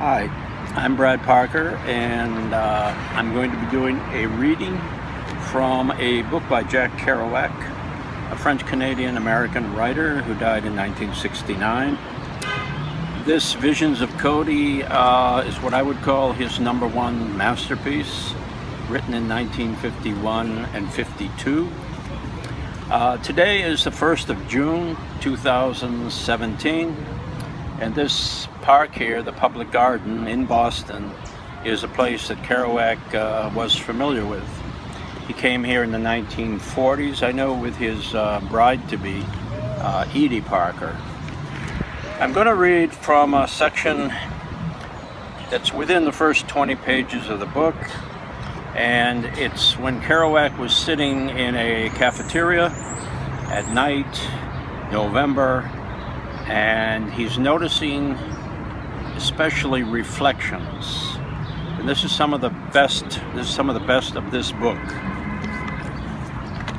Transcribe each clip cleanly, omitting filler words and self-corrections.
Hi, I'm Brad Parker, and I'm going to be doing a reading from a book by Jack Kerouac, a French-Canadian-American writer who died in 1969. This Visions of Cody is what I would call his #1 masterpiece, written in 1951 and 52. Today is the 1st of June, 2017. And this park here, the Public Garden in Boston, is a place that Kerouac was familiar with. He came here in the 1940s, I know, with his bride-to-be, Edie Parker. I'm going to read from a section that's within the first 20 pages of the book, and it's when Kerouac was sitting in a cafeteria at night, November, and he's noticing especially reflections. And this is some of the best of this book,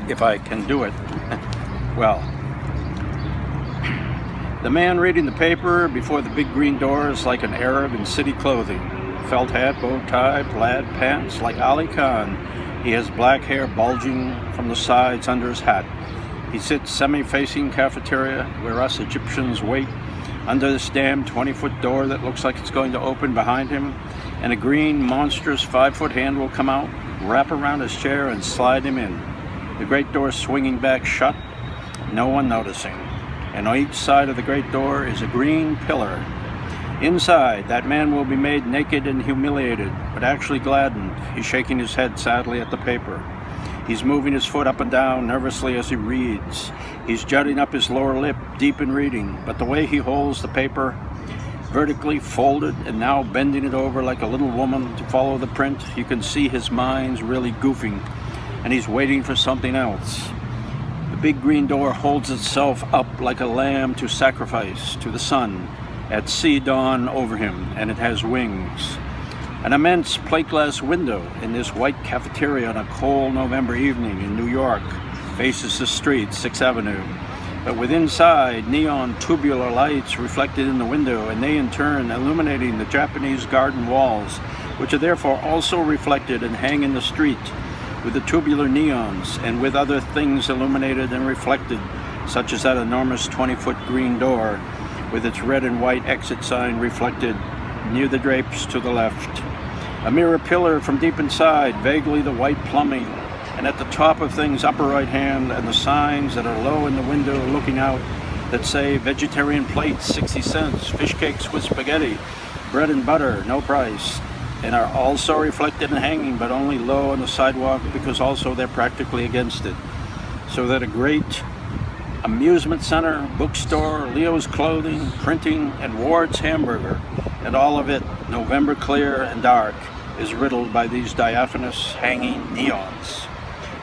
if I can do it. Well, the man reading the paper before the big green door is like an Arab in city clothing. Felt hat, bow tie, plaid pants, like Ali Khan. He has black hair bulging from the sides under his hat. He sits semi-facing cafeteria where us Egyptians wait under this damn 20-foot door that looks like it's going to open behind him, and a green monstrous 5-foot hand will come out, wrap around his chair and slide him in. The great door swinging back shut, no one noticing. And on each side of the great door is a green pillar. Inside, that man will be made naked and humiliated, but actually gladdened. He's shaking his head sadly at the paper. He's moving his foot up and down nervously as he reads. He's jutting up his lower lip, deep in reading, but the way he holds the paper, vertically folded and now bending it over like a little woman to follow the print, you can see his mind's really goofing, and he's waiting for something else. The big green door holds itself up like a lamb to sacrifice to the sun at sea dawn over him, and it has wings. An immense plate glass window in this white cafeteria on a cold November evening in New York faces the street, 6th Avenue. But with inside, neon tubular lights reflected in the window, and they in turn illuminating the Japanese garden walls, which are therefore also reflected and hang in the street with the tubular neons and with other things illuminated and reflected, such as that enormous 20-foot green door with its red and white exit sign reflected near the drapes to the left. A mirror pillar from deep inside, vaguely the white plumbing, and at the top of things upper right hand, and the signs that are low in the window looking out that say vegetarian plates 60 cents, fish cakes with spaghetti, bread and butter, no price, and are also reflected and hanging, but only low on the sidewalk because also they're practically against it. So that a great amusement center, bookstore, Leo's Clothing, printing, and Ward's Hamburger, and all of it, November clear and dark, is riddled by these diaphanous hanging neons.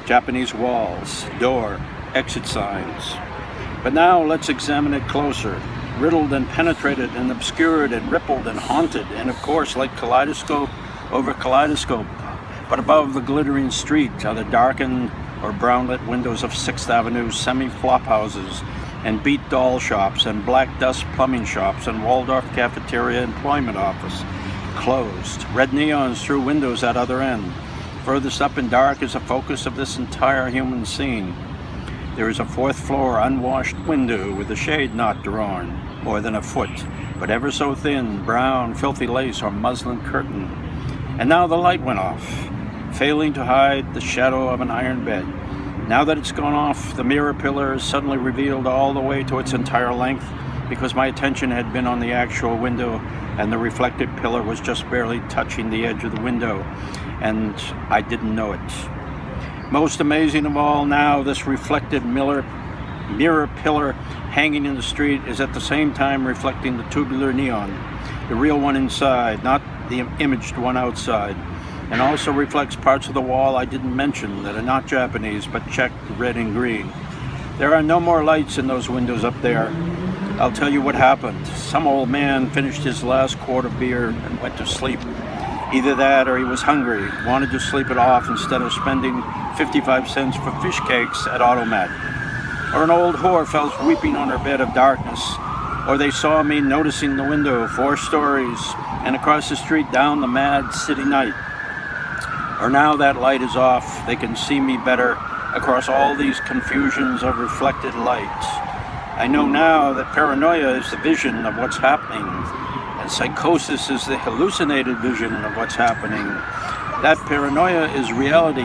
Japanese walls, door, exit signs. But now let's examine it closer. Riddled and penetrated and obscured and rippled and haunted, and of course like kaleidoscope over kaleidoscope. But above the glittering street are the darkened or brown-lit windows of 6th Avenue semi-flop houses and beat doll shops and black dust plumbing shops and Waldorf cafeteria employment office. Closed. Red neons through windows at other end. Furthest up in dark is the focus of this entire human scene. There is a 4th floor unwashed window with a shade not drawn, more than a foot, but ever so thin, brown, filthy lace or muslin curtain. And now the light went off, failing to hide the shadow of an iron bed. Now that it's gone off, the mirror pillar is suddenly revealed all the way to its entire length, because my attention had been on the actual window and the reflected pillar was just barely touching the edge of the window, and I didn't know it. Most amazing of all, now this reflected mirror pillar hanging in the street is at the same time reflecting the tubular neon, the real one inside, not the imaged one outside, and also reflects parts of the wall I didn't mention that are not Japanese but checked red and green. There are no more lights in those windows up there. I'll tell you what happened. Some old man finished his last quart of beer and went to sleep. Either that or he was hungry, wanted to sleep it off instead of spending 55 cents for fish cakes at Automat. Or an old whore fell weeping on her bed of darkness, Or they saw me noticing the window 4 stories and across the street down the mad city night. Or now that light is off, they can see me better across all these confusions of reflected light. I know now that paranoia is the vision of what's happening, and psychosis is the hallucinated vision of what's happening. That paranoia is reality.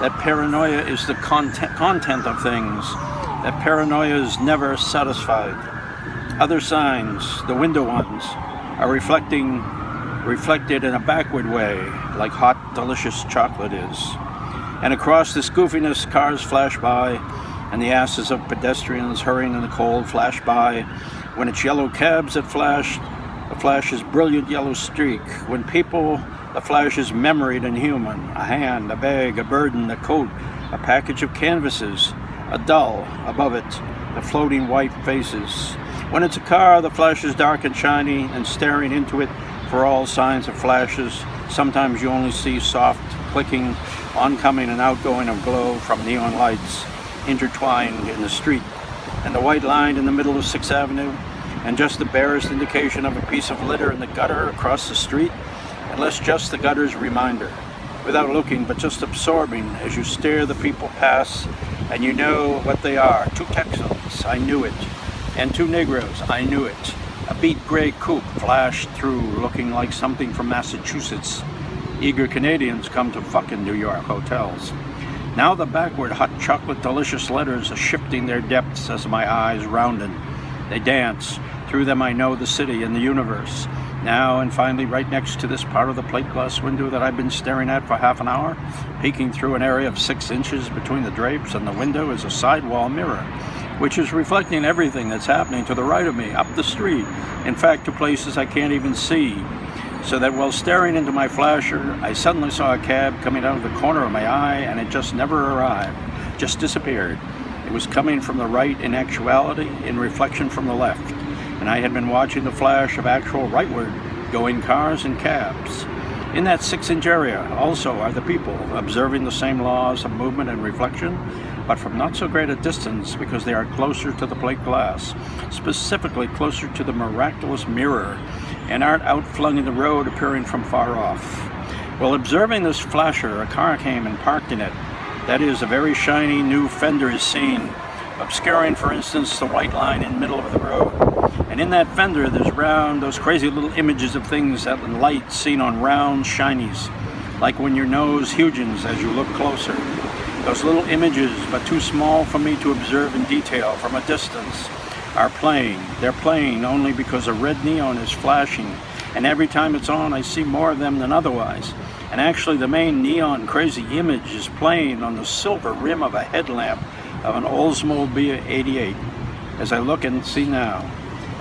That paranoia is the content of things. That paranoia is never satisfied. Other signs, the window ones, are reflected in a backward way, like hot, delicious chocolate is. And across this goofiness, cars flash by, and the asses of pedestrians hurrying in the cold flash by. When it's yellow cabs that flash, the flash is brilliant yellow streak. When people, the flash is memoried and human. A hand, a bag, a burden, a coat, a package of canvases, a doll above it, the floating white faces. When it's a car, the flash is dark and shiny, and staring into it for all signs of flashes. Sometimes you only see soft clicking, oncoming and outgoing of glow from neon lights intertwined in the street, and the white line in the middle of 6th Avenue, and just the barest indication of a piece of litter in the gutter across the street, unless just the gutter's reminder, without looking but just absorbing as you stare the people pass, and you know what they are. 2 Texans, I knew it, and 2 Negroes, I knew it. A beat gray coupe flashed through looking like something from Massachusetts. Eager Canadians come to fucking New York hotels. Now the backward hot chocolate delicious letters are shifting their depths as my eyes rounded. They dance. Through them I know the city and the universe. Now and finally right next to this part of the plate glass window that I've been staring at for half an hour, peeking through an area of 6 inches between the drapes and the window is a sidewall mirror, which is reflecting everything that's happening to the right of me, up the street, in fact to places I can't even see. So that while staring into my flasher, I suddenly saw a cab coming out of the corner of my eye, and it just never arrived, just disappeared. It was coming from the right in actuality, in reflection from the left, and I had been watching the flash of actual rightward going cars and cabs. In that 6-inch area also are the people, observing the same laws of movement and reflection, but from not so great a distance because they are closer to the plate glass, specifically closer to the miraculous mirror, and aren't outflung in the road appearing from far off. While observing this flasher, a car came and parked in it. That is, a very shiny new fender is seen, obscuring, for instance, the white line in the middle of the road. And in that fender, there's those crazy little images of things that light seen on round shinies, like when your nose hugens as you look closer. Those little images, but too small for me to observe in detail from a distance, are playing. They're playing only because a red neon is flashing, and every time it's on I see more of them than otherwise. And actually the main neon crazy image is playing on the silver rim of a headlamp of an Oldsmobile 88. As I look and see now,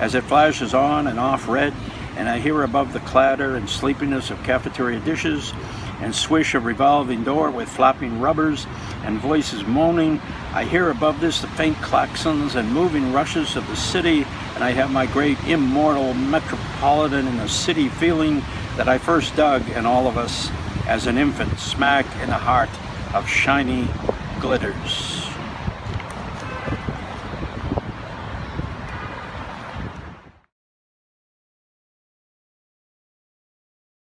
as it flashes on and off red, and I hear above the clatter and sleepiness of cafeteria dishes, and swish of revolving door with flapping rubbers and voices moaning, I hear above this the faint klaxons and moving rushes of the city, and I have my great immortal metropolitan in the city feeling that I first dug in all of us as an infant, smack in the heart of shiny glitters.